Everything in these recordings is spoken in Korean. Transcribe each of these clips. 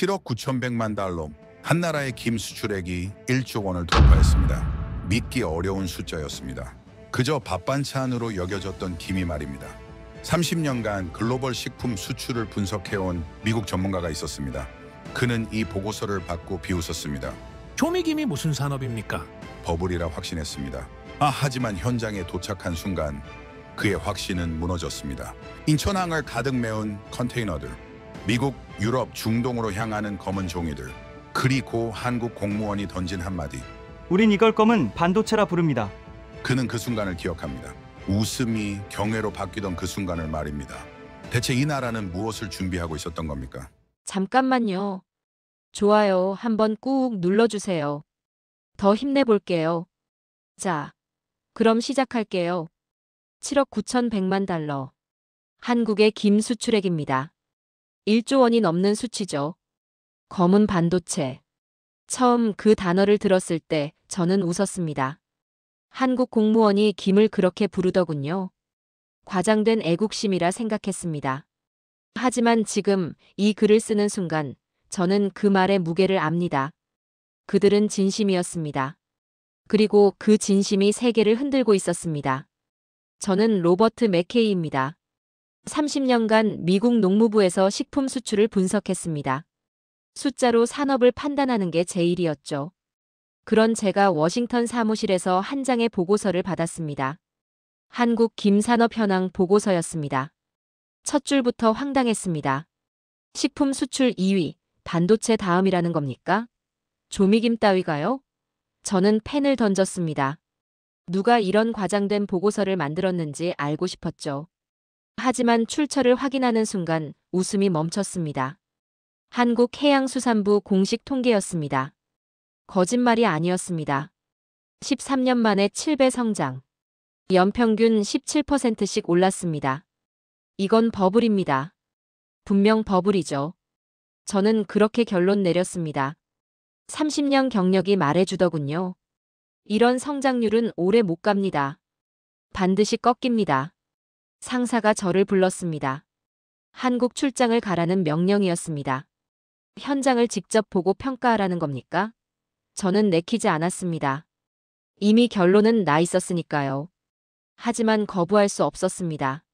7억 9,100만 달러, 한 나라의 김 수출액이 1조 원을 돌파했습니다. 믿기 어려운 숫자였습니다. 그저 밥반찬으로 여겨졌던 김이 말입니다. 30년간 글로벌 식품 수출을 분석해온 미국 전문가가 있었습니다. 그는 이 보고서를 받고 비웃었습니다. 조미김이 무슨 산업입니까? 버블이라 확신했습니다. 하지만 현장에 도착한 순간 그의 확신은 무너졌습니다. 인천항을 가득 메운 컨테이너들, 미국, 유럽, 중동으로 향하는 검은 종이들, 그리고 한국 공무원이 던진 한마디. 우린 이걸 검은 반도체라 부릅니다. 그는 그 순간을 기억합니다. 웃음이 경외로 바뀌던 그 순간을 말입니다. 대체 이 나라는 무엇을 준비하고 있었던 겁니까? 잠깐만요. 좋아요 한번 꾹 눌러주세요. 더 힘내볼게요. 자, 그럼 시작할게요. 7억 9,100만 달러. 한국의 김 수출액입니다. 1조 원이 넘는 수치죠. 검은 반도체. 처음 그 단어를 들었을 때 저는 웃었습니다. 한국 공무원이 김을 그렇게 부르더군요. 과장된 애국심이라 생각했습니다. 하지만 지금 이 글을 쓰는 순간 저는 그 말의 무게를 압니다. 그들은 진심이었습니다. 그리고 그 진심이 세계를 흔들고 있었습니다. 저는 로버트 맥케이입니다. 30년간 미국 농무부에서 식품 수출을 분석했습니다. 숫자로 산업을 판단하는 게 제 일이었죠. 그런 제가 워싱턴 사무실에서 한 장의 보고서를 받았습니다. 한국 김산업 현황 보고서였습니다. 첫 줄부터 황당했습니다. 식품 수출 2위, 반도체 다음이라는 겁니까? 조미김 따위가요? 저는 펜을 던졌습니다. 누가 이런 과장된 보고서를 만들었는지 알고 싶었죠. 하지만 출처를 확인하는 순간 웃음이 멈췄습니다. 한국해양수산부 공식 통계였습니다. 거짓말이 아니었습니다. 13년 만에 7배 성장. 연평균 17%씩 올랐습니다. 이건 버블입니다. 분명 버블이죠. 저는 그렇게 결론 내렸습니다. 30년 경력이 말해주더군요. 이런 성장률은 오래 못 갑니다. 반드시 꺾입니다. 상사가 저를 불렀습니다. 한국 출장을 가라는 명령이었습니다. 현장을 직접 보고 평가하라는 겁니까? 저는 내키지 않았습니다. 이미 결론은 나 있었으니까요. 하지만 거부할 수 없었습니다.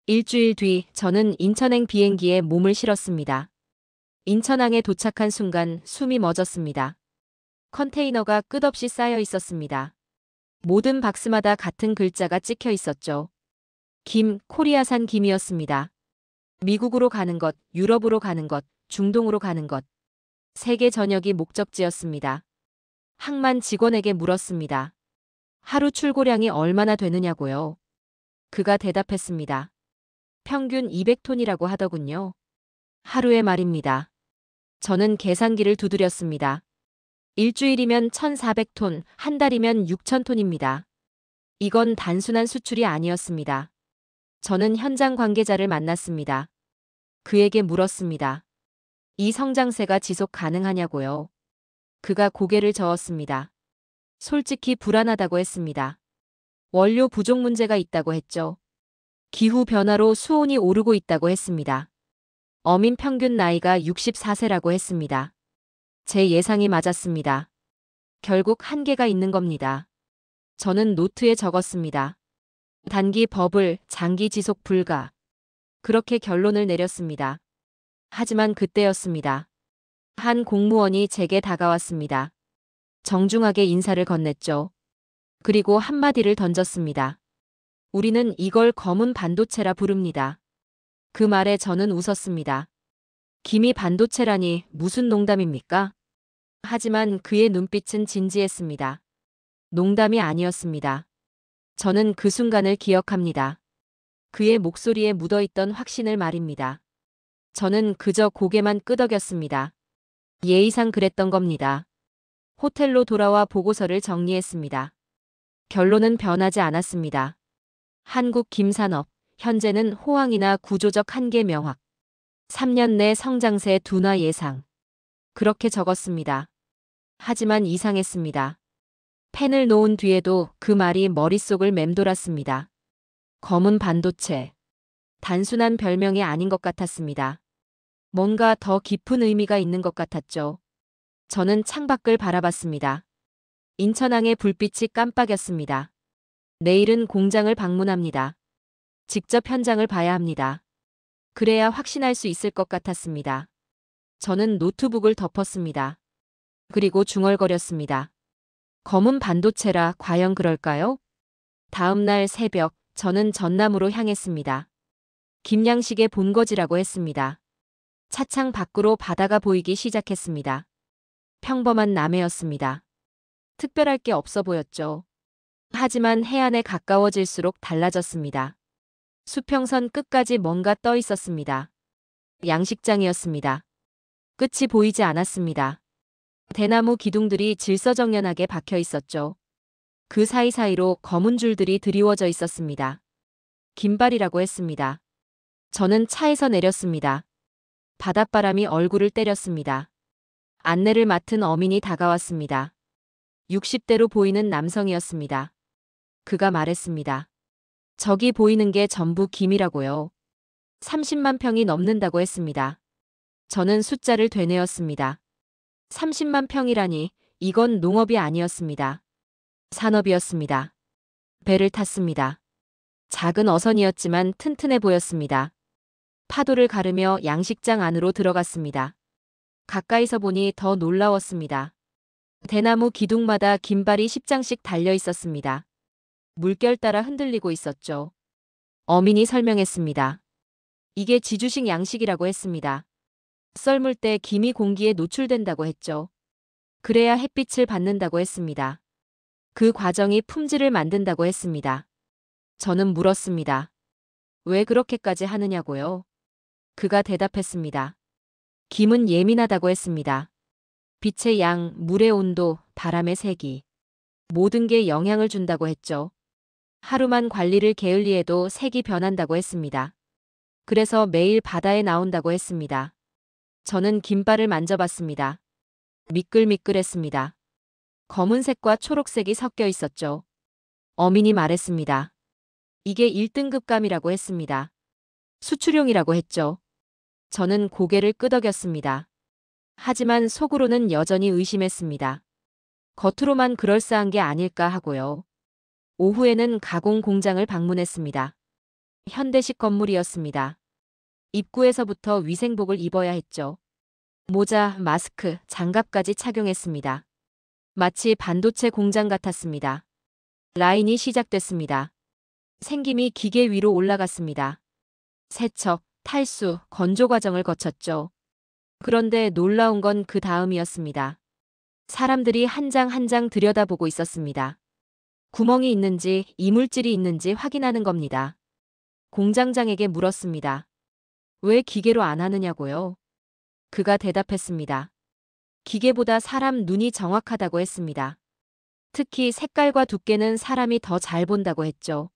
일주일 뒤 저는 인천행 비행기에 몸을 실었습니다. 인천항에 도착한 순간 숨이 멎었습니다. 컨테이너가 끝없이 쌓여 있었습니다. 모든 박스마다 같은 글자가 찍혀 있었죠. 김, 코리아산 김이었습니다. 미국으로 가는 것, 유럽으로 가는 것, 중동으로 가는 것. 세계 전역이 목적지였습니다. 항만 직원에게 물었습니다. 하루 출고량이 얼마나 되느냐고요. 그가 대답했습니다. 평균 200톤이라고 하더군요. 하루에 말입니다. 저는 계산기를 두드렸습니다. 일주일이면 1,400톤, 한 달이면 6,000톤입니다. 이건 단순한 수출이 아니었습니다. 저는 현장 관계자를 만났습니다. 그에게 물었습니다. 이 성장세가 지속 가능하냐고요. 그가 고개를 저었습니다. 솔직히 불안하다고 했습니다. 원료 부족 문제가 있다고 했죠. 기후 변화로 수온이 오르고 있다고 했습니다. 어민 평균 나이가 64세라고 했습니다. 제 예상이 맞았습니다. 결국 한계가 있는 겁니다. 저는 노트에 적었습니다. 단기 버블, 장기 지속 불가. 그렇게 결론을 내렸습니다. 하지만 그때였습니다. 한 공무원이 제게 다가왔습니다. 정중하게 인사를 건넸죠. 그리고 한마디를 던졌습니다. 우리는 이걸 검은 반도체라 부릅니다. 그 말에 저는 웃었습니다. 김이 반도체라니 무슨 농담입니까? 하지만 그의 눈빛은 진지했습니다. 농담이 아니었습니다. 저는 그 순간을 기억합니다. 그의 목소리에 묻어있던 확신을 말입니다. 저는 그저 고개만 끄덕였습니다. 예의상 그랬던 겁니다. 호텔로 돌아와 보고서를 정리했습니다. 결론은 변하지 않았습니다. 한국 김산업, 현재는 호황이나 구조적 한계 명확. 3년 내 성장세 둔화 예상. 그렇게 적었습니다. 하지만 이상했습니다. 펜을 놓은 뒤에도 그 말이 머릿속을 맴돌았습니다. 검은 반도체. 단순한 별명이 아닌 것 같았습니다. 뭔가 더 깊은 의미가 있는 것 같았죠. 저는 창밖을 바라봤습니다. 인천항의 불빛이 깜빡였습니다. 내일은 공장을 방문합니다. 직접 현장을 봐야 합니다. 그래야 확신할 수 있을 것 같았습니다. 저는 노트북을 덮었습니다. 그리고 중얼거렸습니다. 검은 반도체라 과연 그럴까요? 다음 날 새벽, 저는 전남으로 향했습니다. 김양식의 본거지라고 했습니다. 차창 밖으로 바다가 보이기 시작했습니다. 평범한 남해였습니다. 특별할 게 없어 보였죠. 하지만 해안에 가까워질수록 달라졌습니다. 수평선 끝까지 뭔가 떠 있었습니다. 양식장이었습니다. 끝이 보이지 않았습니다. 대나무 기둥들이 질서정연하게 박혀 있었죠. 그 사이사이로 검은 줄들이 드리워져 있었습니다. 긴발이라고 했습니다. 저는 차에서 내렸습니다. 바닷바람이 얼굴을 때렸습니다. 안내를 맡은 어민이 다가왔습니다. 60대로 보이는 남성이었습니다. 그가 말했습니다. 저기 보이는 게 전부 김이라고요. 30만 평이 넘는다고 했습니다. 저는 숫자를 되뇌었습니다. 30만 평이라니 이건 농업이 아니었습니다. 산업이었습니다. 배를 탔습니다. 작은 어선이었지만 튼튼해 보였습니다. 파도를 가르며 양식장 안으로 들어갔습니다. 가까이서 보니 더 놀라웠습니다. 대나무 기둥마다 긴발이 10장씩 달려 있었습니다. 물결 따라 흔들리고 있었죠. 어민이 설명했습니다. 이게 지주식 양식이라고 했습니다. 썰물 때 김이 공기에 노출된다고 했죠. 그래야 햇빛을 받는다고 했습니다. 그 과정이 품질을 만든다고 했습니다. 저는 물었습니다. 왜 그렇게까지 하느냐고요? 그가 대답했습니다. 김은 예민하다고 했습니다. 빛의 양, 물의 온도, 바람의 세기. 모든 게 영향을 준다고 했죠. 하루만 관리를 게을리해도 색이 변한다고 했습니다. 그래서 매일 바다에 나온다고 했습니다. 저는 긴발을 만져봤습니다. 미끌미끌했습니다. 검은색과 초록색이 섞여 있었죠. 어민이 말했습니다. 이게 1등급 감이라고 했습니다. 수출용이라고 했죠. 저는 고개를 끄덕였습니다. 하지만 속으로는 여전히 의심했습니다. 겉으로만 그럴싸한 게 아닐까 하고요. 오후에는 가공 공장을 방문했습니다. 현대식 건물이었습니다. 입구에서부터 위생복을 입어야 했죠. 모자, 마스크, 장갑까지 착용했습니다. 마치 반도체 공장 같았습니다. 라인이 시작됐습니다. 생김이 기계 위로 올라갔습니다. 세척, 탈수, 건조 과정을 거쳤죠. 그런데 놀라운 건 그 다음이었습니다. 사람들이 한 장 한 장 들여다보고 있었습니다. 구멍이 있는지 이물질이 있는지 확인하는 겁니다. 공장장에게 물었습니다. 왜 기계로 안 하느냐고요? 그가 대답했습니다. 기계보다 사람 눈이 정확하다고 했습니다. 특히 색깔과 두께는 사람이 더 잘 본다고 했죠.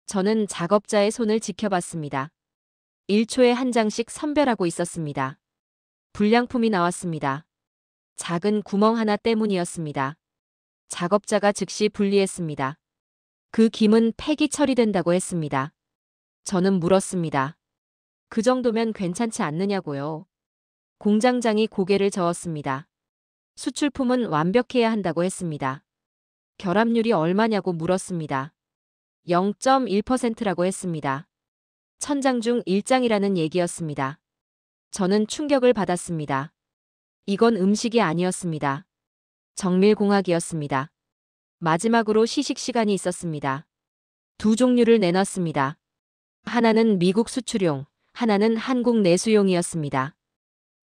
저는 작업자의 손을 지켜봤습니다. 1초에 한 장씩 선별하고 있었습니다. 불량품이 나왔습니다. 작은 구멍 하나 때문이었습니다. 작업자가 즉시 분리했습니다. 그 김은 폐기 처리된다고 했습니다. 저는 물었습니다. 그 정도면 괜찮지 않느냐고요. 공장장이 고개를 저었습니다. 수출품은 완벽해야 한다고 했습니다. 결합률이 얼마냐고 물었습니다. 0.1%라고 했습니다. 1000장 중 1장이라는 얘기였습니다. 저는 충격을 받았습니다. 이건 음식이 아니었습니다. 정밀공학이었습니다. 마지막으로 시식 시간이 있었습니다. 두 종류를 내놨습니다. 하나는 미국 수출용, 하나는 한국 내수용이었습니다.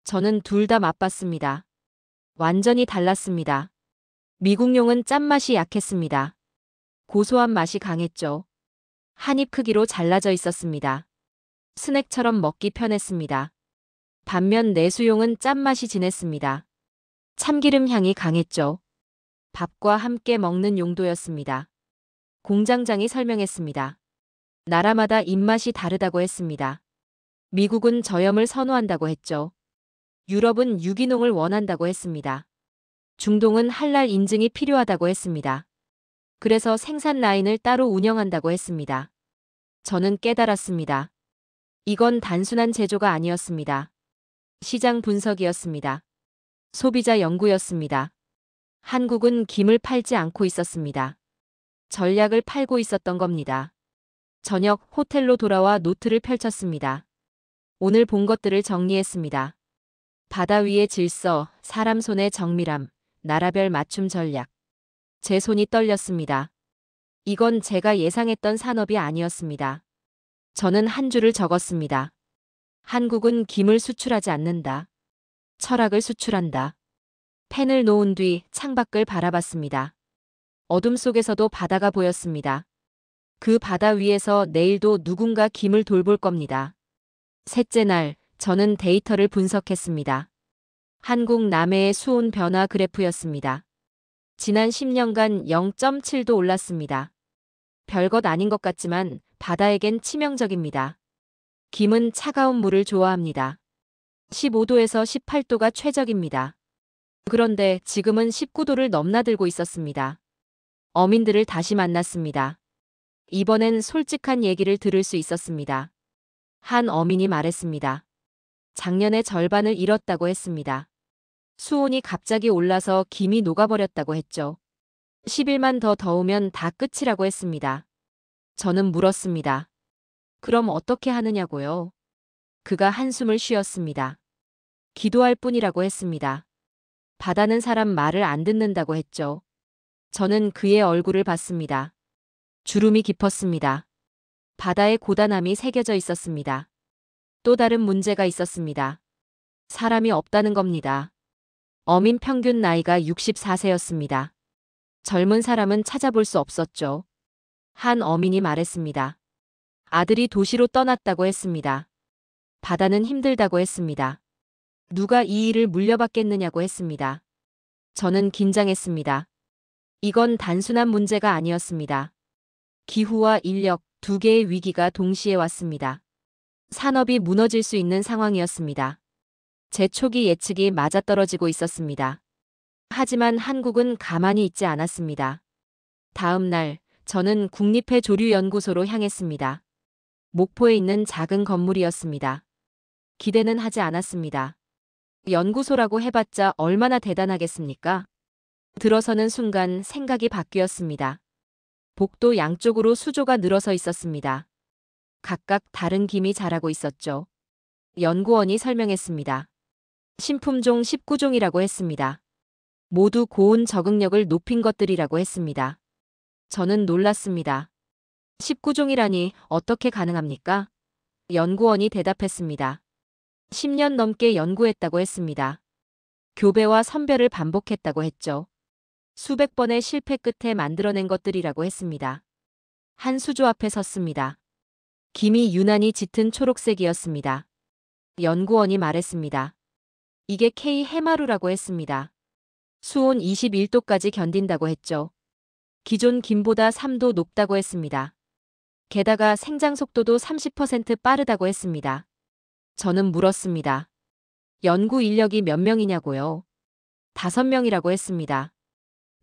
저는 둘 다 맛봤습니다. 완전히 달랐습니다. 미국용은 짠맛이 약했습니다. 고소한 맛이 강했죠. 한 입 크기로 잘라져 있었습니다. 스낵처럼 먹기 편했습니다. 반면 내수용은 짠맛이 진했습니다. 참기름 향이 강했죠. 밥과 함께 먹는 용도였습니다. 공장장이 설명했습니다. 나라마다 입맛이 다르다고 했습니다. 미국은 저염을 선호한다고 했죠. 유럽은 유기농을 원한다고 했습니다. 중동은 할랄 인증이 필요하다고 했습니다. 그래서 생산 라인을 따로 운영한다고 했습니다. 저는 깨달았습니다. 이건 단순한 제조가 아니었습니다. 시장 분석이었습니다. 소비자 연구였습니다. 한국은 김을 팔지 않고 있었습니다. 전략을 팔고 있었던 겁니다. 저녁 호텔로 돌아와 노트를 펼쳤습니다. 오늘 본 것들을 정리했습니다. 바다 위의 질서, 사람 손의 정밀함, 나라별 맞춤 전략. 제 손이 떨렸습니다. 이건 제가 예상했던 산업이 아니었습니다. 저는 한 줄을 적었습니다. 한국은 김을 수출하지 않는다. 철학을 수출한다. 펜을 놓은 뒤 창밖을 바라봤습니다. 어둠 속에서도 바다가 보였습니다. 그 바다 위에서 내일도 누군가 김을 돌볼 겁니다. 셋째 날, 저는 데이터를 분석했습니다. 한국 남해의 수온 변화 그래프였습니다. 지난 10년간 0.7도 올랐습니다. 별것 아닌 것 같지만 바다에겐 치명적입니다. 김은 차가운 물을 좋아합니다. 15도에서 18도가 최적입니다. 그런데 지금은 19도를 넘나들고 있었습니다. 어민들을 다시 만났습니다. 이번엔 솔직한 얘기를 들을 수 있었습니다. 한 어민이 말했습니다. 작년에 절반을 잃었다고 했습니다. 수온이 갑자기 올라서 김이 녹아버렸다고 했죠. 10일만 더 더우면 다 끝이라고 했습니다. 저는 물었습니다. 그럼 어떻게 하느냐고요? 그가 한숨을 쉬었습니다. 기도할 뿐이라고 했습니다. 바다는 사람 말을 안 듣는다고 했죠. 저는 그의 얼굴을 봤습니다. 주름이 깊었습니다. 바다의 고단함이 새겨져 있었습니다. 또 다른 문제가 있었습니다. 사람이 없다는 겁니다. 어민 평균 나이가 64세였습니다. 젊은 사람은 찾아볼 수 없었죠. 한 어민이 말했습니다. 아들이 도시로 떠났다고 했습니다. 바다는 힘들다고 했습니다. 누가 이 일을 물려받겠느냐고 했습니다. 저는 긴장했습니다. 이건 단순한 문제가 아니었습니다. 기후와 인력, 두 개의 위기가 동시에 왔습니다. 산업이 무너질 수 있는 상황이었습니다. 제 초기 예측이 맞아떨어지고 있었습니다. 하지만 한국은 가만히 있지 않았습니다. 다음 날, 저는 국립해조류연구소로 향했습니다. 목포에 있는 작은 건물이었습니다. 기대는 하지 않았습니다. 연구소라고 해봤자 얼마나 대단하겠습니까? 들어서는 순간 생각이 바뀌었습니다. 복도 양쪽으로 수조가 늘어서 있었습니다. 각각 다른 김이 자라고 있었죠. 연구원이 설명했습니다. 신품종 19종이라고 했습니다. 모두 고온 적응력을 높인 것들이라고 했습니다. 저는 놀랐습니다. 19종이라니 어떻게 가능합니까? 연구원이 대답했습니다. 10년 넘게 연구했다고 했습니다. 교배와 선별을 반복했다고 했죠. 수백 번의 실패 끝에 만들어낸 것들이라고 했습니다. 한 수조 앞에 섰습니다. 김이 유난히 짙은 초록색이었습니다. 연구원이 말했습니다. 이게 K 해마루라고 했습니다. 수온 21도까지 견딘다고 했죠. 기존 김보다 3도 높다고 했습니다. 게다가 생장 속도도 30% 빠르다고 했습니다. 저는 물었습니다. 연구 인력이 몇 명이냐고요? 5명이라고 했습니다.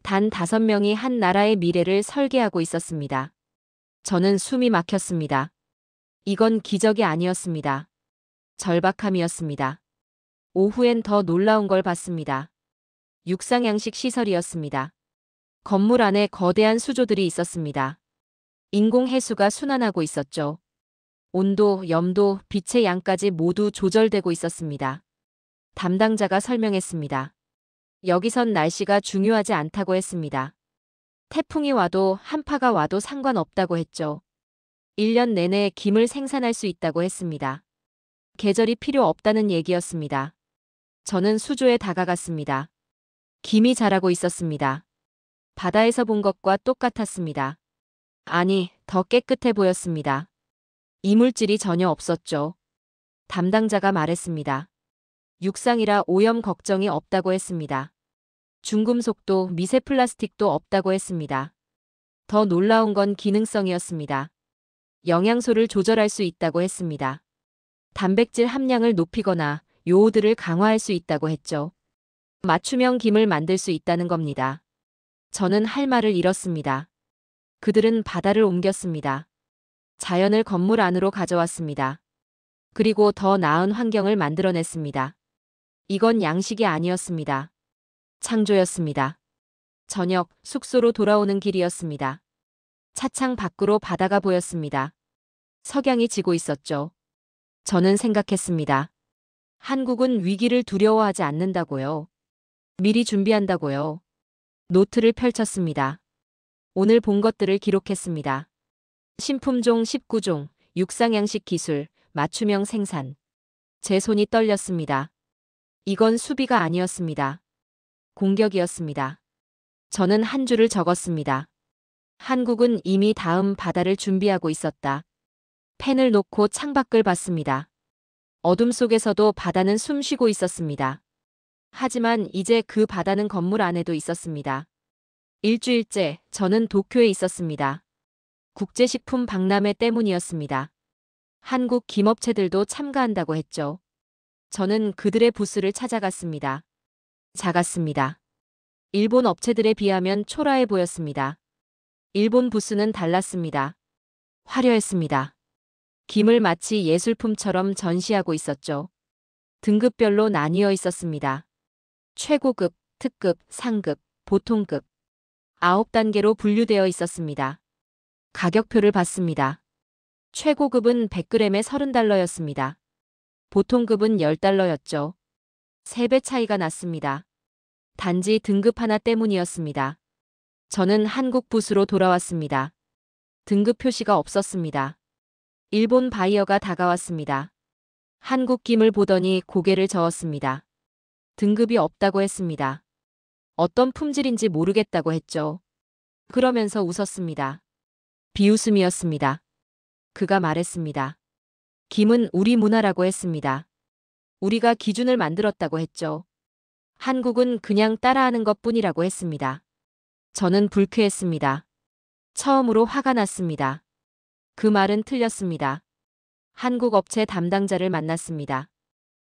단 5명이 한 나라의 미래를 설계하고 있었습니다. 저는 숨이 막혔습니다. 이건 기적이 아니었습니다. 절박함이었습니다. 오후엔 더 놀라운 걸 봤습니다. 육상양식 시설이었습니다. 건물 안에 거대한 수조들이 있었습니다. 인공 해수가 순환하고 있었죠. 온도, 염도, 빛의 양까지 모두 조절되고 있었습니다. 담당자가 설명했습니다. 여기선 날씨가 중요하지 않다고 했습니다. 태풍이 와도 한파가 와도 상관없다고 했죠. 1년 내내 김을 생산할 수 있다고 했습니다. 계절이 필요 없다는 얘기였습니다. 저는 수조에 다가갔습니다. 김이 자라고 있었습니다. 바다에서 본 것과 똑같았습니다. 아니, 더 깨끗해 보였습니다. 이물질이 전혀 없었죠. 담당자가 말했습니다. 육상이라 오염 걱정이 없다고 했습니다. 중금속도 미세 플라스틱도 없다고 했습니다. 더 놀라운 건 기능성이었습니다. 영양소를 조절할 수 있다고 했습니다. 단백질 함량을 높이거나 요오드를 강화할 수 있다고 했죠. 맞춤형 김을 만들 수 있다는 겁니다. 저는 할 말을 잃었습니다. 그들은 바다를 옮겼습니다. 자연을 건물 안으로 가져왔습니다. 그리고 더 나은 환경을 만들어냈습니다. 이건 양식이 아니었습니다. 창조였습니다. 저녁 숙소로 돌아오는 길이었습니다. 차창 밖으로 바다가 보였습니다. 석양이 지고 있었죠. 저는 생각했습니다. 한국은 위기를 두려워하지 않는다고요. 미리 준비한다고요. 노트를 펼쳤습니다. 오늘 본 것들을 기록했습니다. 신품종 19종, 육상양식 기술, 맞춤형 생산. 제 손이 떨렸습니다. 이건 수비가 아니었습니다. 공격이었습니다. 저는 한 줄을 적었습니다. 한국은 이미 다음 바다를 준비하고 있었다. 펜을 놓고 창밖을 봤습니다. 어둠 속에서도 바다는 숨쉬고 있었습니다. 하지만 이제 그 바다는 건물 안에도 있었습니다. 일주일째 저는 도쿄에 있었습니다. 국제식품 박람회 때문이었습니다. 한국 김업체들도 참가한다고 했죠. 저는 그들의 부스를 찾아갔습니다. 작았습니다. 일본 업체들에 비하면 초라해 보였습니다. 일본 부스는 달랐습니다. 화려했습니다. 김을 마치 예술품처럼 전시하고 있었죠. 등급별로 나뉘어 있었습니다. 최고급, 특급, 상급, 보통급. 9단계로 분류되어 있었습니다. 가격표를 봤습니다. 최고급은 100g에 30달러였습니다. 보통급은 10달러였죠. 3배 차이가 났습니다. 단지 등급 하나 때문이었습니다. 저는 한국 부스로 돌아왔습니다. 등급 표시가 없었습니다. 일본 바이어가 다가왔습니다. 한국 김을 보더니 고개를 저었습니다. 등급이 없다고 했습니다. 어떤 품질인지 모르겠다고 했죠. 그러면서 웃었습니다. 비웃음이었습니다. 그가 말했습니다. 김은 우리 문화라고 했습니다. 우리가 기준을 만들었다고 했죠. 한국은 그냥 따라하는 것뿐이라고 했습니다. 저는 불쾌했습니다. 처음으로 화가 났습니다. 그 말은 틀렸습니다. 한국 업체 담당자를 만났습니다.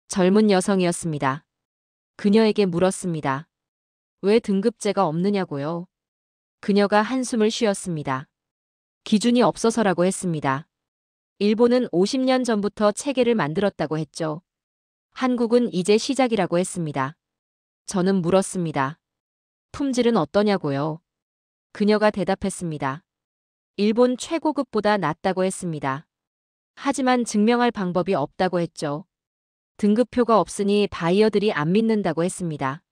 젊은 여성이었습니다. 그녀에게 물었습니다. 왜 등급제가 없느냐고요? 그녀가 한숨을 쉬었습니다. 기준이 없어서라고 했습니다. 일본은 50년 전부터 체계를 만들었다고 했죠. 한국은 이제 시작이라고 했습니다. 저는 물었습니다. 품질은 어떠냐고요? 그녀가 대답했습니다. 일본 최고급보다 낫다고 했습니다. 하지만 증명할 방법이 없다고 했죠. 등급표가 없으니 바이어들이 안 믿는다고 했습니다.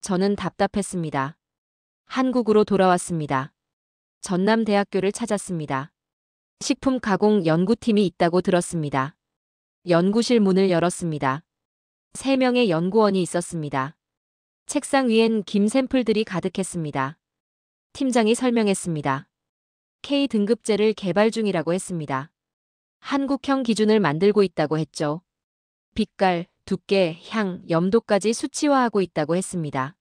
저는 답답했습니다. 한국으로 돌아왔습니다. 전남대학교를 찾았습니다. 식품 가공 연구팀이 있다고 들었습니다. 연구실 문을 열었습니다. 3명의 연구원이 있었습니다. 책상 위엔 김 샘플들이 가득했습니다. 팀장이 설명했습니다. K등급제를 개발 중이라고 했습니다. 한국형 기준을 만들고 있다고 했죠. 빛깔, 두께, 향, 염도까지 수치화하고 있다고 했습니다.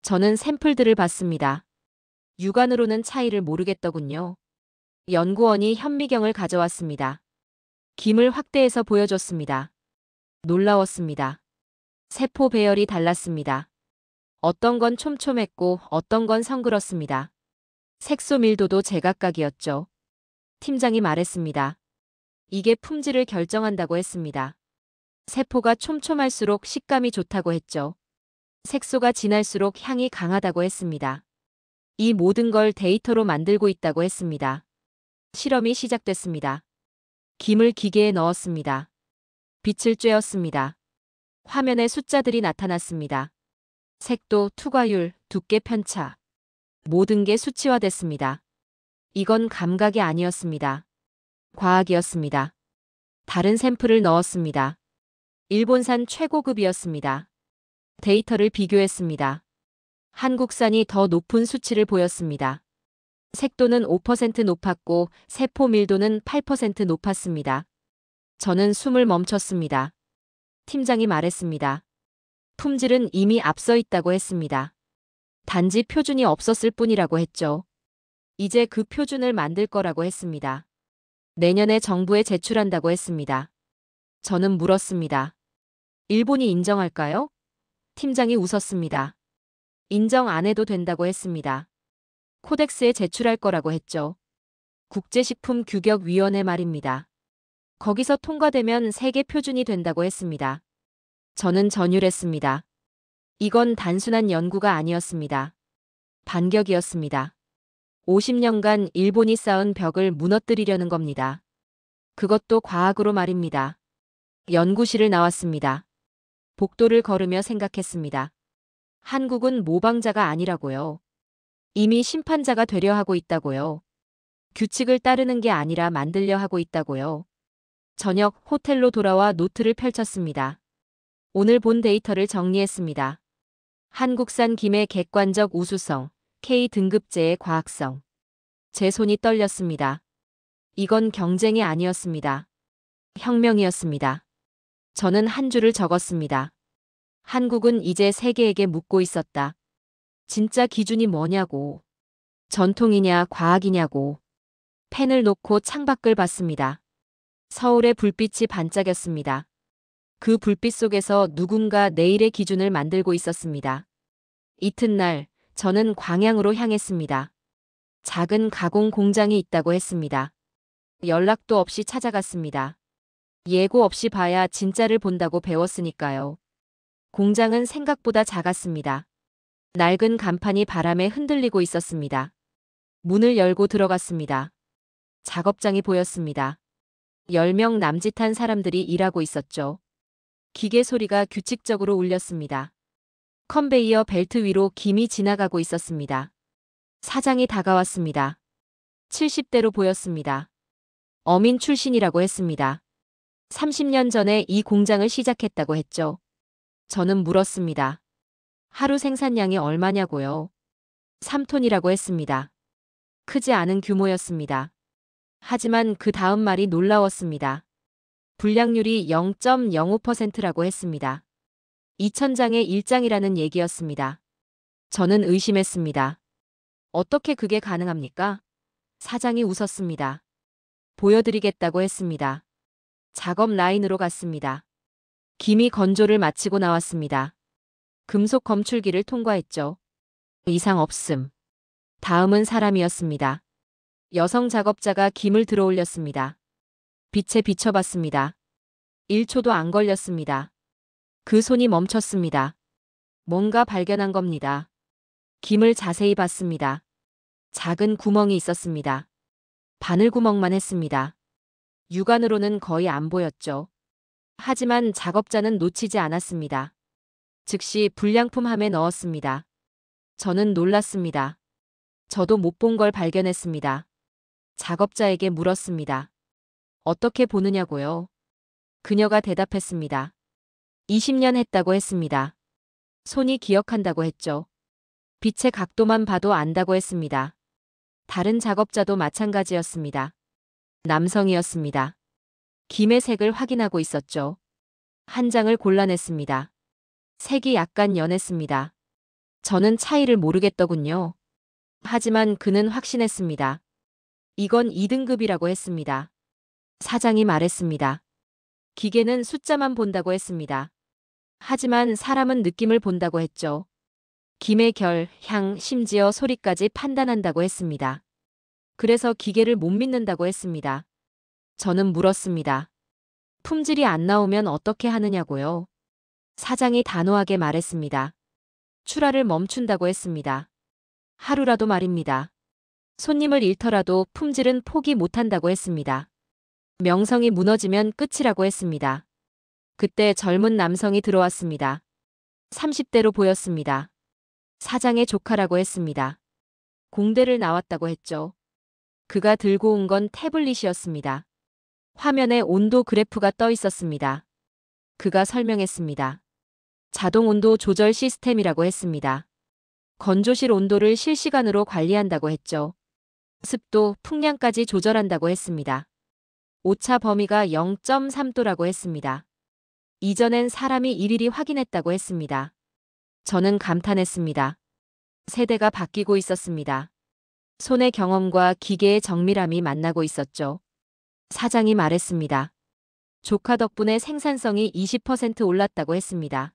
저는 샘플들을 봤습니다. 육안으로는 차이를 모르겠더군요. 연구원이 현미경을 가져왔습니다. 김을 확대해서 보여줬습니다. 놀라웠습니다. 세포 배열이 달랐습니다. 어떤 건 촘촘했고 어떤 건 성그렇습니다. 색소 밀도도 제각각이었죠. 팀장이 말했습니다. 이게 품질을 결정한다고 했습니다. 세포가 촘촘할수록 식감이 좋다고 했죠. 색소가 진할수록 향이 강하다고 했습니다. 이 모든 걸 데이터로 만들고 있다고 했습니다. 실험이 시작됐습니다. 김을 기계에 넣었습니다. 빛을 쬐었습니다. 화면에 숫자들이 나타났습니다. 색도, 투과율, 두께 편차. 모든 게 수치화됐습니다. 이건 감각이 아니었습니다. 과학이었습니다. 다른 샘플을 넣었습니다. 일본산 최고급이었습니다. 데이터를 비교했습니다. 한국산이 더 높은 수치를 보였습니다. 색도는 5% 높았고 세포 밀도는 8% 높았습니다. 저는 숨을 멈췄습니다. 팀장이 말했습니다. 품질은 이미 앞서 있다고 했습니다. 단지 표준이 없었을 뿐이라고 했죠. 이제 그 표준을 만들 거라고 했습니다. 내년에 정부에 제출한다고 했습니다. 저는 물었습니다. 일본이 인정할까요? 팀장이 웃었습니다. 인정 안 해도 된다고 했습니다. 코덱스에 제출할 거라고 했죠. 국제식품규격위원회 말입니다. 거기서 통과되면 세계 표준이 된다고 했습니다. 저는 전율했습니다. 이건 단순한 연구가 아니었습니다. 반격이었습니다. 50년간 일본이 쌓은 벽을 무너뜨리려는 겁니다. 그것도 과학으로 말입니다. 연구실을 나왔습니다. 복도를 걸으며 생각했습니다. 한국은 모방자가 아니라고요. 이미 심판자가 되려 하고 있다고요. 규칙을 따르는 게 아니라 만들려 하고 있다고요. 저녁 호텔로 돌아와 노트를 펼쳤습니다. 오늘 본 데이터를 정리했습니다. 한국산 김의 객관적 우수성, K등급제의 과학성. 제 손이 떨렸습니다. 이건 경쟁이 아니었습니다. 혁명이었습니다. 저는 한 줄을 적었습니다. 한국은 이제 세계에게 묻고 있었다. 진짜 기준이 뭐냐고. 전통이냐 과학이냐고. 펜을 놓고 창밖을 봤습니다. 서울의 불빛이 반짝였습니다. 그 불빛 속에서 누군가 내일의 기준을 만들고 있었습니다. 이튿날 저는 광양으로 향했습니다. 작은 가공 공장이 있다고 했습니다. 연락도 없이 찾아갔습니다. 예고 없이 봐야 진짜를 본다고 배웠으니까요. 공장은 생각보다 작았습니다. 낡은 간판이 바람에 흔들리고 있었습니다. 문을 열고 들어갔습니다. 작업장이 보였습니다. 10명 남짓한 사람들이 일하고 있었죠. 기계 소리가 규칙적으로 울렸습니다. 컨베이어 벨트 위로 김이 지나가고 있었습니다. 사장이 다가왔습니다. 70대로 보였습니다. 어민 출신이라고 했습니다. 30년 전에 이 공장을 시작했다고 했죠. 저는 물었습니다. 하루 생산량이 얼마냐고요? 3톤이라고 했습니다. 크지 않은 규모였습니다. 하지만 그 다음 말이 놀라웠습니다. 불량률이 0.05%라고 했습니다. 2000장의 1장이라는 얘기였습니다. 저는 의심했습니다. 어떻게 그게 가능합니까? 사장이 웃었습니다. 보여드리겠다고 했습니다. 작업 라인으로 갔습니다. 김이 건조를 마치고 나왔습니다. 금속 검출기를 통과했죠. 이상 없음. 다음은 사람이었습니다. 여성 작업자가 김을 들어올렸습니다. 빛에 비춰봤습니다. 1초도 안 걸렸습니다. 그 손이 멈췄습니다. 뭔가 발견한 겁니다. 김을 자세히 봤습니다. 작은 구멍이 있었습니다. 바늘구멍만 했습니다. 육안으로는 거의 안 보였죠. 하지만 작업자는 놓치지 않았습니다. 즉시 불량품함에 넣었습니다. 저는 놀랐습니다. 저도 못 본 걸 발견했습니다. 작업자에게 물었습니다. 어떻게 보느냐고요? 그녀가 대답했습니다. 20년 했다고 했습니다. 손이 기억한다고 했죠. 빛의 각도만 봐도 안다고 했습니다. 다른 작업자도 마찬가지였습니다. 남성이었습니다. 김의 색을 확인하고 있었죠. 한 장을 골라냈습니다. 색이 약간 연했습니다. 저는 차이를 모르겠더군요. 하지만 그는 확신했습니다. 이건 2등급이라고 했습니다. 사장이 말했습니다. 기계는 숫자만 본다고 했습니다. 하지만 사람은 느낌을 본다고 했죠. 김의 결, 향, 심지어 소리까지 판단한다고 했습니다. 그래서 기계를 못 믿는다고 했습니다. 저는 물었습니다. 품질이 안 나오면 어떻게 하느냐고요? 사장이 단호하게 말했습니다. 출하를 멈춘다고 했습니다. 하루라도 말입니다. 손님을 잃더라도 품질은 포기 못한다고 했습니다. 명성이 무너지면 끝이라고 했습니다. 그때 젊은 남성이 들어왔습니다. 30대로 보였습니다. 사장의 조카라고 했습니다. 공대를 나왔다고 했죠. 그가 들고 온 건 태블릿이었습니다. 화면에 온도 그래프가 떠 있었습니다. 그가 설명했습니다. 자동 온도 조절 시스템이라고 했습니다. 건조실 온도를 실시간으로 관리한다고 했죠. 습도, 풍량까지 조절한다고 했습니다. 오차 범위가 0.3도라고 했습니다. 이전엔 사람이 일일이 확인했다고 했습니다. 저는 감탄했습니다. 세대가 바뀌고 있었습니다. 손의 경험과 기계의 정밀함이 만나고 있었죠. 사장이 말했습니다. 조카 덕분에 생산성이 20% 올랐다고 했습니다.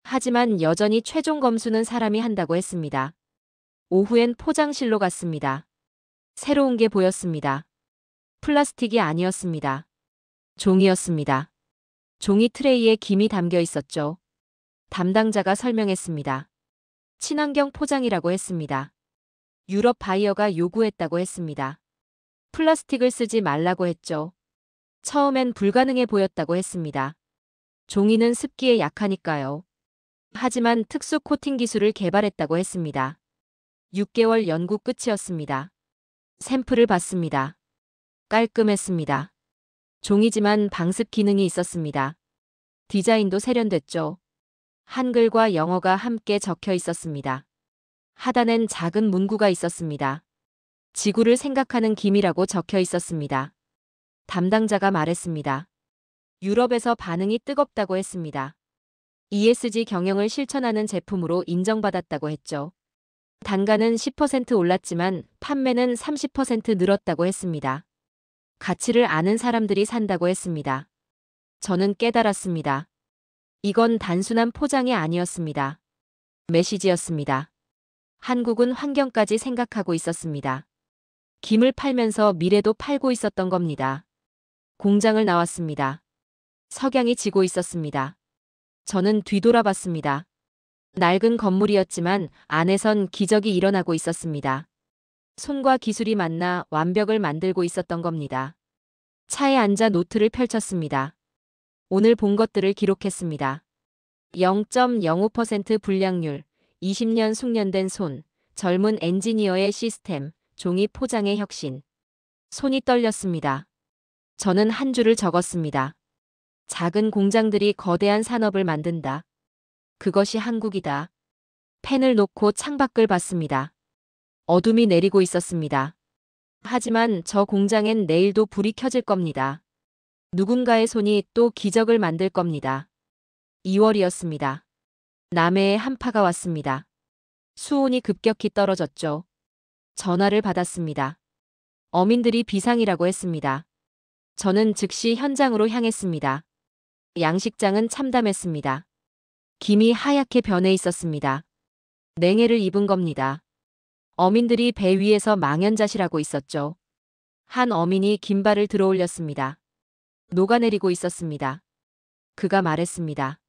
하지만 여전히 최종 검수는 사람이 한다고 했습니다. 오후엔 포장실로 갔습니다. 새로운 게 보였습니다. 플라스틱이 아니었습니다. 종이었습니다. 종이 트레이에 김이 담겨 있었죠. 담당자가 설명했습니다. 친환경 포장이라고 했습니다. 유럽 바이어가 요구했다고 했습니다. 플라스틱을 쓰지 말라고 했죠. 처음엔 불가능해 보였다고 했습니다. 종이는 습기에 약하니까요. 하지만 특수 코팅 기술을 개발했다고 했습니다. 6개월 연구 끝이었습니다. 샘플을 봤습니다. 깔끔했습니다. 종이지만 방습 기능이 있었습니다. 디자인도 세련됐죠. 한글과 영어가 함께 적혀 있었습니다. 하단엔 작은 문구가 있었습니다. 지구를 생각하는 김이라고 적혀 있었습니다. 담당자가 말했습니다. 유럽에서 반응이 뜨겁다고 했습니다. ESG 경영을 실천하는 제품으로 인정받았다고 했죠. 단가는 10% 올랐지만 판매는 30% 늘었다고 했습니다. 가치를 아는 사람들이 산다고 했습니다. 저는 깨달았습니다. 이건 단순한 포장이 아니었습니다. 메시지였습니다. 한국은 환경까지 생각하고 있었습니다. 김을 팔면서 미래도 팔고 있었던 겁니다. 공장을 나왔습니다. 석양이 지고 있었습니다. 저는 뒤돌아봤습니다. 낡은 건물이었지만 안에선 기적이 일어나고 있었습니다. 손과 기술이 만나 완벽을 만들고 있었던 겁니다. 차에 앉아 노트를 펼쳤습니다. 오늘 본 것들을 기록했습니다. 0.05% 불량률, 20년 숙련된 손, 젊은 엔지니어의 시스템, 종이 포장의 혁신. 손이 떨렸습니다. 저는 한 줄을 적었습니다. 작은 공장들이 거대한 산업을 만든다. 그것이 한국이다. 펜을 놓고 창밖을 봤습니다. 어둠이 내리고 있었습니다. 하지만 저 공장엔 내일도 불이 켜질 겁니다. 누군가의 손이 또 기적을 만들 겁니다. 2월이었습니다. 남해에 한파가 왔습니다. 수온이 급격히 떨어졌죠. 전화를 받았습니다. 어민들이 비상이라고 했습니다. 저는 즉시 현장으로 향했습니다. 양식장은 참담했습니다. 김이 하얗게 변해 있었습니다. 냉해를 입은 겁니다. 어민들이 배 위에서 망연자실하고 있었죠. 한 어민이 긴발을 들어 올렸습니다. 녹아내리고 있었습니다. 그가 말했습니다.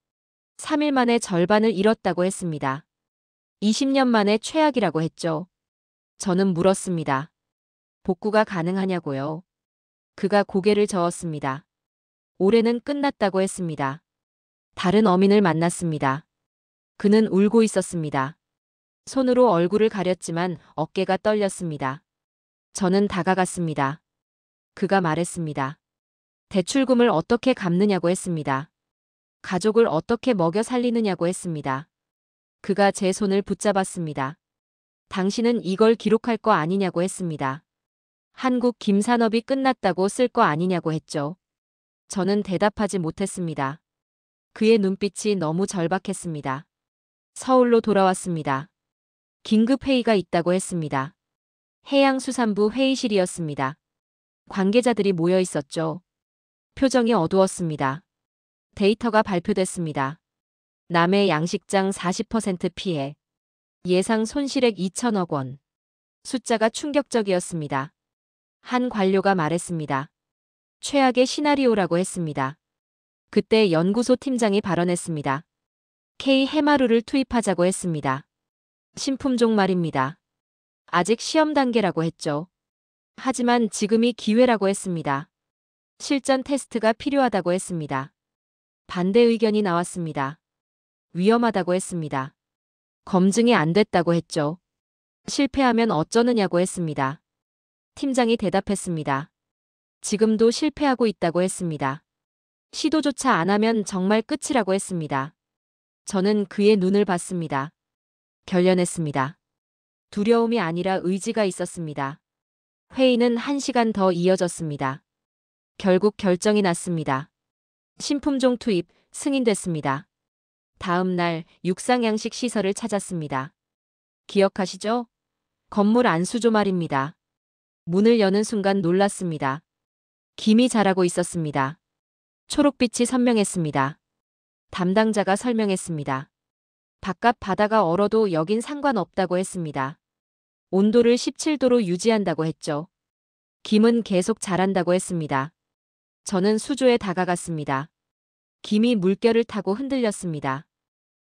3일 만에 절반을 잃었다고 했습니다. 20년 만에 최악이라고 했죠. 저는 물었습니다. 복구가 가능하냐고요. 그가 고개를 저었습니다. 올해는 끝났다고 했습니다. 다른 어민을 만났습니다. 그는 울고 있었습니다. 손으로 얼굴을 가렸지만 어깨가 떨렸습니다. 저는 다가갔습니다. 그가 말했습니다. 대출금을 어떻게 갚느냐고 했습니다. 가족을 어떻게 먹여 살리느냐고 했습니다. 그가 제 손을 붙잡았습니다. 당신은 이걸 기록할 거 아니냐고 했습니다. 한국 김산업이 끝났다고 쓸 거 아니냐고 했죠. 저는 대답하지 못했습니다. 그의 눈빛이 너무 절박했습니다. 서울로 돌아왔습니다. 긴급 회의가 있다고 했습니다. 해양수산부 회의실이었습니다. 관계자들이 모여 있었죠. 표정이 어두웠습니다. 데이터가 발표됐습니다. 남해 양식장 40% 피해. 예상 손실액 2천억 원. 숫자가 충격적이었습니다. 한 관료가 말했습니다. 최악의 시나리오라고 했습니다. 그때 연구소 팀장이 발언했습니다. K 해마루를 투입하자고 했습니다. 신품종 말입니다. 아직 시험 단계라고 했죠. 하지만 지금이 기회라고 했습니다. 실전 테스트가 필요하다고 했습니다. 반대 의견이 나왔습니다. 위험하다고 했습니다. 검증이 안 됐다고 했죠. 실패하면 어쩌느냐고 했습니다. 팀장이 대답했습니다. 지금도 실패하고 있다고 했습니다. 시도조차 안 하면 정말 끝이라고 했습니다. 저는 그의 눈을 봤습니다. 결련했습니다. 두려움이 아니라 의지가 있었습니다. 회의는 1시간 더 이어졌습니다. 결국 결정이 났습니다. 신품종 투입 승인됐습니다. 다음 날 육상양식 시설을 찾았습니다. 기억하시죠? 건물 안수조 말입니다. 문을 여는 순간 놀랐습니다. 김이 자라고 있었습니다. 초록빛이 선명했습니다. 담당자가 설명했습니다. 바깥 바다가 얼어도 여긴 상관없다고 했습니다. 온도를 17도로 유지한다고 했죠. 김은 계속 자란다고 했습니다. 저는 수조에 다가갔습니다. 김이 물결을 타고 흔들렸습니다.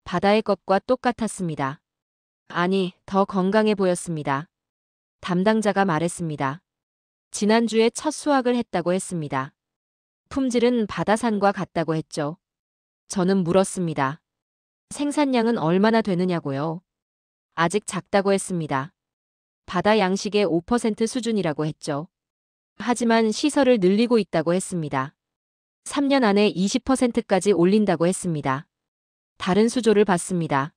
바다의 것과 똑같았습니다. 아니, 더 건강해 보였습니다. 담당자가 말했습니다. 지난주에 첫 수확을 했다고 했습니다. 품질은 바다산과 같다고 했죠. 저는 물었습니다. 생산량은 얼마나 되느냐고요? 아직 작다고 했습니다. 바다 양식의 5% 수준이라고 했죠. 하지만 시설을 늘리고 있다고 했습니다. 3년 안에 20%까지 올린다고 했습니다. 다른 수조를 봤습니다.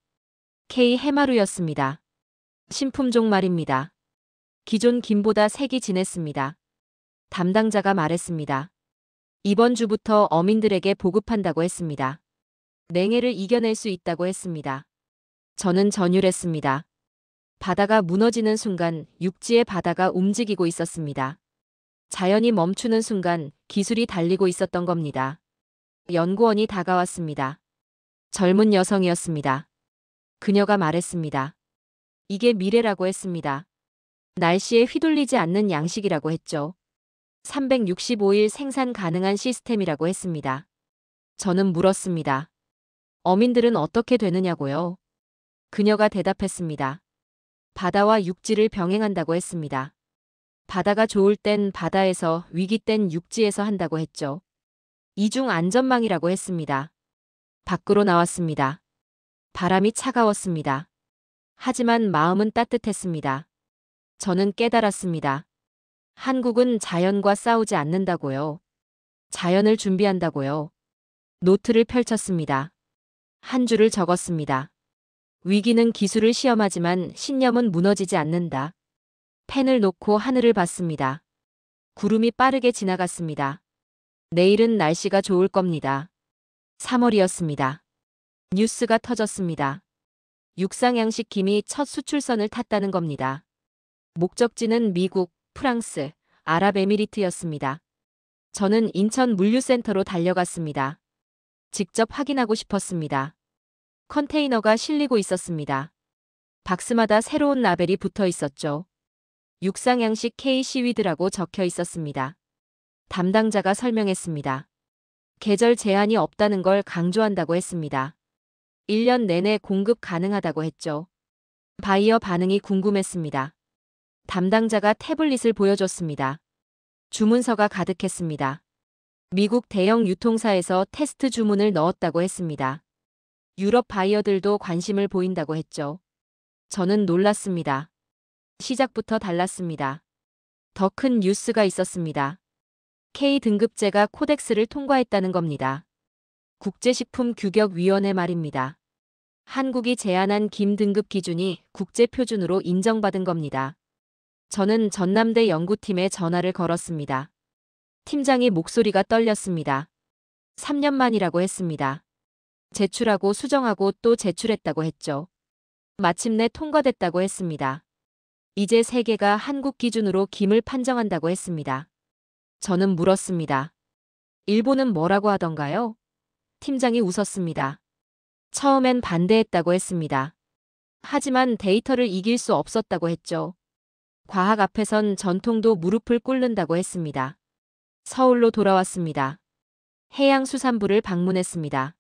K 해마루였습니다. 신품종 말입니다. 기존 김보다 색이 진했습니다. 담당자가 말했습니다. 이번 주부터 어민들에게 보급한다고 했습니다. 냉해를 이겨낼 수 있다고 했습니다. 저는 전율했습니다. 바다가 무너지는 순간 육지의 바다가 움직이고 있었습니다. 자연이 멈추는 순간 기술이 달리고 있었던 겁니다. 연구원이 다가왔습니다. 젊은 여성이었습니다. 그녀가 말했습니다. 이게 미래라고 했습니다. 날씨에 휘둘리지 않는 양식이라고 했죠. 365일 생산 가능한 시스템이라고 했습니다. 저는 물었습니다. 어민들은 어떻게 되느냐고요? 그녀가 대답했습니다. 바다와 육지를 병행한다고 했습니다. 바다가 좋을 땐 바다에서, 위기 땐 육지에서 한다고 했죠. 이중 안전망이라고 했습니다. 밖으로 나왔습니다. 바람이 차가웠습니다. 하지만 마음은 따뜻했습니다. 저는 깨달았습니다. 한국은 자연과 싸우지 않는다고요. 자연을 준비한다고요. 노트를 펼쳤습니다. 한 줄을 적었습니다. 위기는 기술을 시험하지만 신념은 무너지지 않는다. 펜을 놓고 하늘을 봤습니다. 구름이 빠르게 지나갔습니다. 내일은 날씨가 좋을 겁니다. 3월이었습니다. 뉴스가 터졌습니다. 육상양식 김이 첫 수출선을 탔다는 겁니다. 목적지는 미국, 프랑스, 아랍에미리트였습니다. 저는 인천 물류센터로 달려갔습니다. 직접 확인하고 싶었습니다. 컨테이너가 실리고 있었습니다. 박스마다 새로운 라벨이 붙어 있었죠. 육상양식 K 시위드라고 적혀 있었습니다. 담당자가 설명했습니다. 계절 제한이 없다는 걸 강조한다고 했습니다. 1년 내내 공급 가능하다고 했죠. 바이어 반응이 궁금했습니다. 담당자가 태블릿을 보여줬습니다. 주문서가 가득했습니다. 미국 대형 유통사에서 테스트 주문을 넣었다고 했습니다. 유럽 바이어들도 관심을 보인다고 했죠. 저는 놀랐습니다. 시작부터 달랐습니다. 더 큰 뉴스가 있었습니다. K등급제가 코덱스를 통과했다는 겁니다. 국제식품규격위원회 말입니다. 한국이 제안한 김 등급 기준이 국제표준으로 인정받은 겁니다. 저는 전남대 연구팀에 전화를 걸었습니다. 팀장이 목소리가 떨렸습니다. 3년 만이라고 했습니다. 제출하고 수정하고 또 제출했다고 했죠. 마침내 통과됐다고 했습니다. 이제 세계가 한국 기준으로 김을 판정한다고 했습니다. 저는 물었습니다. 일본은 뭐라고 하던가요? 팀장이 웃었습니다. 처음엔 반대했다고 했습니다. 하지만 데이터를 이길 수 없었다고 했죠. 과학 앞에선 전통도 무릎을 꿇는다고 했습니다. 서울로 돌아왔습니다. 해양수산부를 방문했습니다.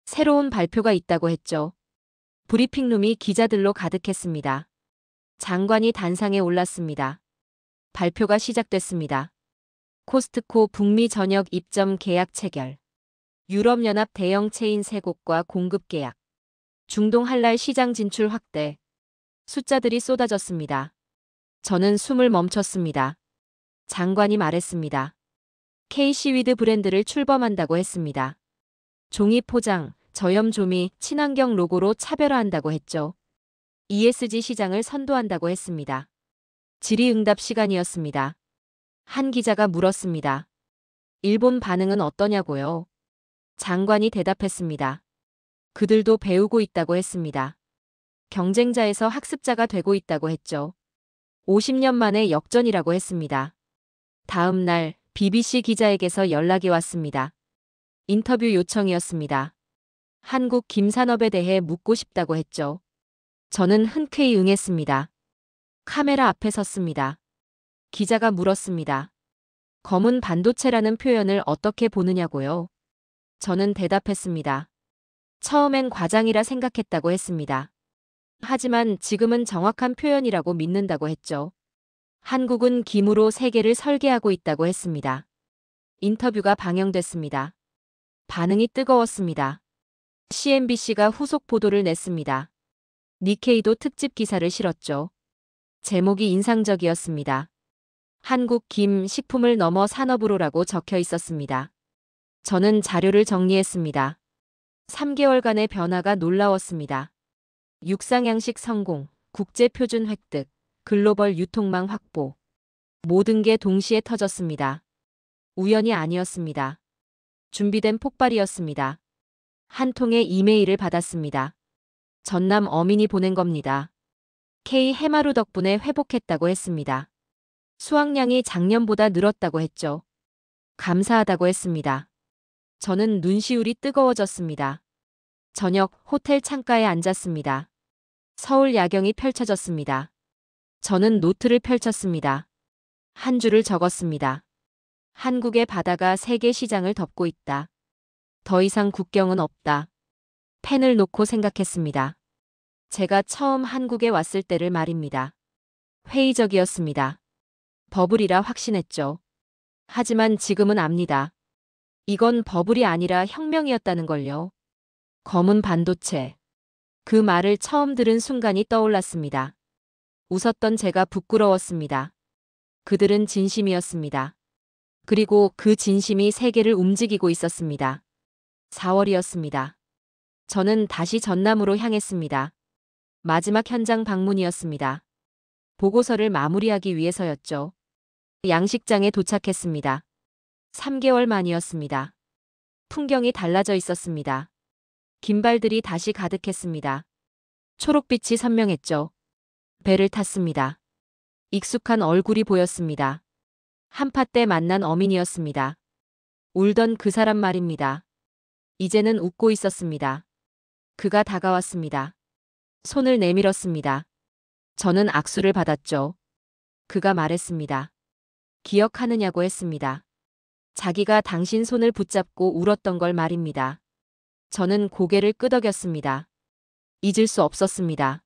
새로운 발표가 있다고 했죠. 브리핑룸이 기자들로 가득했습니다. 장관이 단상에 올랐습니다. 발표가 시작됐습니다. 코스트코 북미 전역 입점 계약 체결. 유럽연합 대형 체인 3곳과 공급 계약. 중동 할랄 시장 진출 확대. 숫자들이 쏟아졌습니다. 저는 숨을 멈췄습니다. 장관이 말했습니다. K시위드 브랜드를 출범한다고 했습니다. 종이 포장, 저염 조미, 친환경 로고로 차별화한다고 했죠. ESG 시장을 선도한다고 했습니다. 질의응답 시간이었습니다. 한 기자가 물었습니다. 일본 반응은 어떠냐고요? 장관이 대답했습니다. 그들도 배우고 있다고 했습니다. 경쟁자에서 학습자가 되고 있다고 했죠. 50년 만에 역전이라고 했습니다. 다음 날 BBC 기자에게서 연락이 왔습니다. 인터뷰 요청이었습니다. 한국 김산업에 대해 묻고 싶다고 했죠. 저는 흔쾌히 응했습니다. 카메라 앞에 섰습니다. 기자가 물었습니다. 검은 반도체라는 표현을 어떻게 보느냐고요? 저는 대답했습니다. 처음엔 과장이라 생각했다고 했습니다. 하지만 지금은 정확한 표현이라고 믿는다고 했죠. 한국은 김으로 세계를 설계하고 있다고 했습니다. 인터뷰가 방영됐습니다. 반응이 뜨거웠습니다. CNBC가 후속 보도를 냈습니다. 니케이도 특집 기사를 실었죠. 제목이 인상적이었습니다. 한국 김 식품을 넘어 산업으로라고 적혀 있었습니다. 저는 자료를 정리했습니다. 3개월간의 변화가 놀라웠습니다. 육상양식 성공, 국제표준 획득, 글로벌 유통망 확보. 모든 게 동시에 터졌습니다. 우연이 아니었습니다. 준비된 폭발이었습니다. 한 통의 이메일을 받았습니다. 전남 어민이 보낸 겁니다. K 해마루 덕분에 회복했다고 했습니다. 수확량이 작년보다 늘었다고 했죠. 감사하다고 했습니다. 저는 눈시울이 뜨거워졌습니다. 저녁 호텔 창가에 앉았습니다. 서울 야경이 펼쳐졌습니다. 저는 노트를 펼쳤습니다. 한 줄을 적었습니다. 한국의 바다가 세계 시장을 덮고 있다. 더 이상 국경은 없다. 펜을 놓고 생각했습니다. 제가 처음 한국에 왔을 때를 말입니다. 회의적이었습니다. 버블이라 확신했죠. 하지만 지금은 압니다. 이건 버블이 아니라 혁명이었다는 걸요. 검은 반도체. 그 말을 처음 들은 순간이 떠올랐습니다. 웃었던 제가 부끄러웠습니다. 그들은 진심이었습니다. 그리고 그 진심이 세계를 움직이고 있었습니다. 4월이었습니다. 저는 다시 전남으로 향했습니다. 마지막 현장 방문이었습니다. 보고서를 마무리하기 위해서였죠. 양식장에 도착했습니다. 3개월 만이었습니다. 풍경이 달라져 있었습니다. 긴발들이 다시 가득했습니다. 초록빛이 선명했죠. 배를 탔습니다. 익숙한 얼굴이 보였습니다. 한파 때 만난 어민이었습니다. 울던 그 사람 말입니다. 이제는 웃고 있었습니다. 그가 다가왔습니다. 손을 내밀었습니다. 저는 악수를 받았죠. 그가 말했습니다. 기억하느냐고 했습니다. 자기가 당신 손을 붙잡고 울었던 걸 말입니다. 저는 고개를 끄덕였습니다. 잊을 수 없었습니다.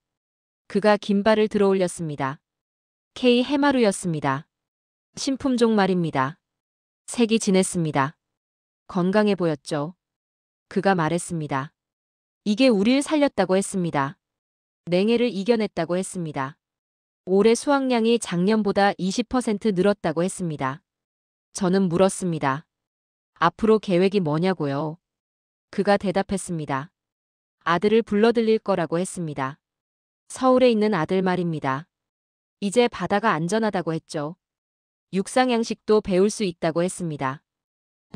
그가 긴발을 들어올렸습니다. K 해마루였습니다. 신품종 말입니다. 색이 진했습니다. 건강해 보였죠. 그가 말했습니다. 이게 우릴 살렸다고 했습니다. 냉해를 이겨냈다고 했습니다. 올해 수확량이 작년보다 20% 늘었다고 했습니다. 저는 물었습니다. 앞으로 계획이 뭐냐고요? 그가 대답했습니다. 아들을 불러들일 거라고 했습니다. 서울에 있는 아들 말입니다. 이제 바다가 안전하다고 했죠. 육상양식도 배울 수 있다고 했습니다.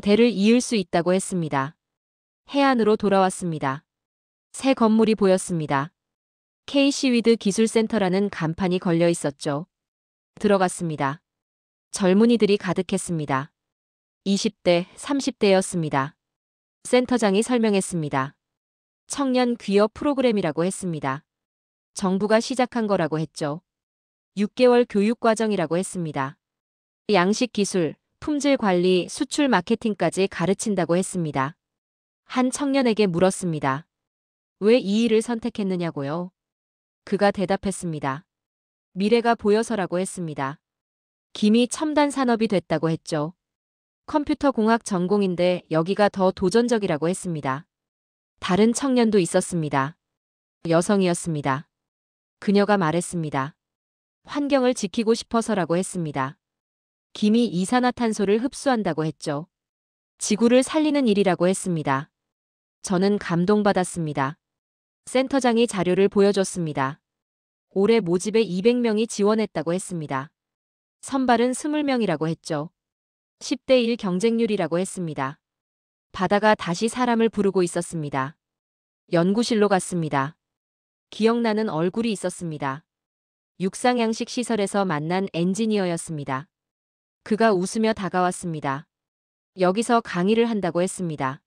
대를 이을 수 있다고 했습니다. 해안으로 돌아왔습니다. 새 건물이 보였습니다. K시위드 기술센터라는 간판이 걸려 있었죠. 들어갔습니다. 젊은이들이 가득했습니다. 20대, 30대였습니다. 센터장이 설명했습니다. 청년 귀업 프로그램이라고 했습니다. 정부가 시작한 거라고 했죠. 6개월 교육과정이라고 했습니다. 양식 기술, 품질 관리, 수출 마케팅까지 가르친다고 했습니다. 한 청년에게 물었습니다. 왜 이 일을 선택했느냐고요? 그가 대답했습니다. 미래가 보여서라고 했습니다. 김이 첨단 산업이 됐다고 했죠. 컴퓨터 공학 전공인데 여기가 더 도전적이라고 했습니다. 다른 청년도 있었습니다. 여성이었습니다. 그녀가 말했습니다. 환경을 지키고 싶어서라고 했습니다. 김이 이산화탄소를 흡수한다고 했죠. 지구를 살리는 일이라고 했습니다. 저는 감동받았습니다. 센터장이 자료를 보여줬습니다. 올해 모집에 200명이 지원했다고 했습니다. 선발은 20명이라고 했죠. 10대 1 경쟁률이라고 했습니다. 바다가 다시 사람을 부르고 있었습니다. 연구실로 갔습니다. 기억나는 얼굴이 있었습니다. 육상양식 시설에서 만난 엔지니어였습니다. 그가 웃으며 다가왔습니다. 여기서 강의를 한다고 했습니다.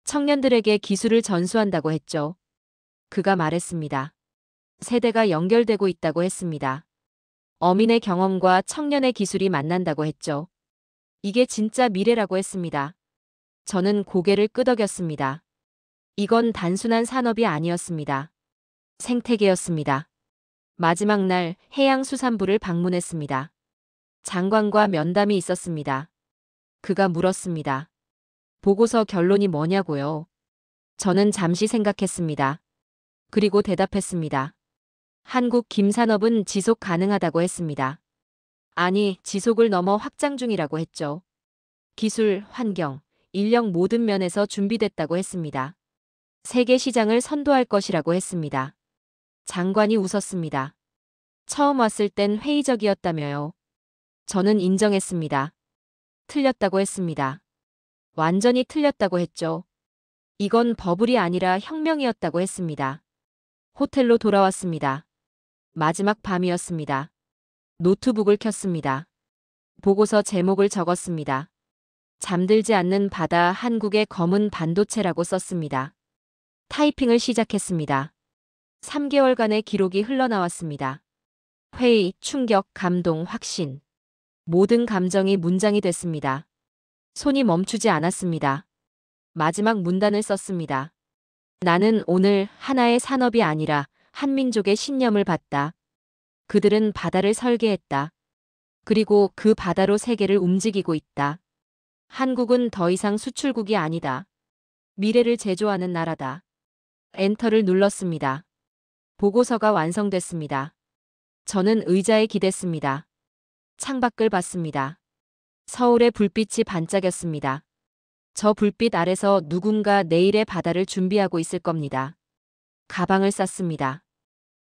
청년들에게 기술을 전수한다고 했죠. 그가 말했습니다. 세대가 연결되고 있다고 했습니다. 어민의 경험과 청년의 기술이 만난다고 했죠. 이게 진짜 미래라고 했습니다. 저는 고개를 끄덕였습니다. 이건 단순한 산업이 아니었습니다. 생태계였습니다. 마지막 날 해양수산부를 방문했습니다. 장관과 면담이 있었습니다. 그가 물었습니다. 보고서 결론이 뭐냐고요? 저는 잠시 생각했습니다. 그리고 대답했습니다. 한국 김산업은 지속 가능하다고 했습니다. 아니, 지속을 넘어 확장 중이라고 했죠. 기술, 환경, 인력 모든 면에서 준비됐다고 했습니다. 세계 시장을 선도할 것이라고 했습니다. 장관이 웃었습니다. 처음 왔을 땐 회의적이었다며요. 저는 인정했습니다. 틀렸다고 했습니다. 완전히 틀렸다고 했죠. 이건 버블이 아니라 혁명이었다고 했습니다. 호텔로 돌아왔습니다. 마지막 밤이었습니다. 노트북을 켰습니다. 보고서 제목을 적었습니다. 잠들지 않는 바다 한국의 검은 반도체라고 썼습니다. 타이핑을 시작했습니다. 3개월간의 기록이 흘러나왔습니다. 회의, 충격, 감동, 확신. 모든 감정이 문장이 됐습니다. 손이 멈추지 않았습니다. 마지막 문단을 썼습니다. 나는 오늘 하나의 산업이 아니라 한민족의 신념을 봤다. 그들은 바다를 설계했다. 그리고 그 바다로 세계를 움직이고 있다. 한국은 더 이상 수출국이 아니다. 미래를 제조하는 나라다. 엔터를 눌렀습니다. 보고서가 완성됐습니다. 저는 의자에 기댔습니다. 창밖을 봤습니다. 서울의 불빛이 반짝였습니다. 저 불빛 아래서 누군가 내일의 바다를 준비하고 있을 겁니다. 가방을 쌌습니다.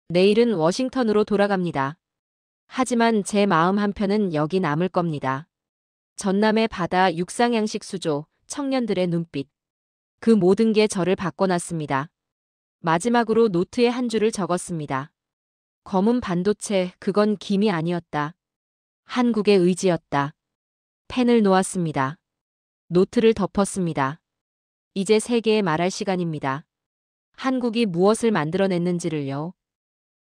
내일은 워싱턴으로 돌아갑니다. 하지만 제 마음 한편은 여기 남을 겁니다. 전남의 바다, 육상양식 수조, 청년들의 눈빛. 그 모든 게 저를 바꿔놨습니다. 마지막으로 노트에 한 줄을 적었습니다. 검은 반도체, 그건 김이 아니었다. 한국의 의지였다. 펜을 놓았습니다. 노트를 덮었습니다. 이제 세계에 말할 시간입니다. 한국이 무엇을 만들어냈는지를요.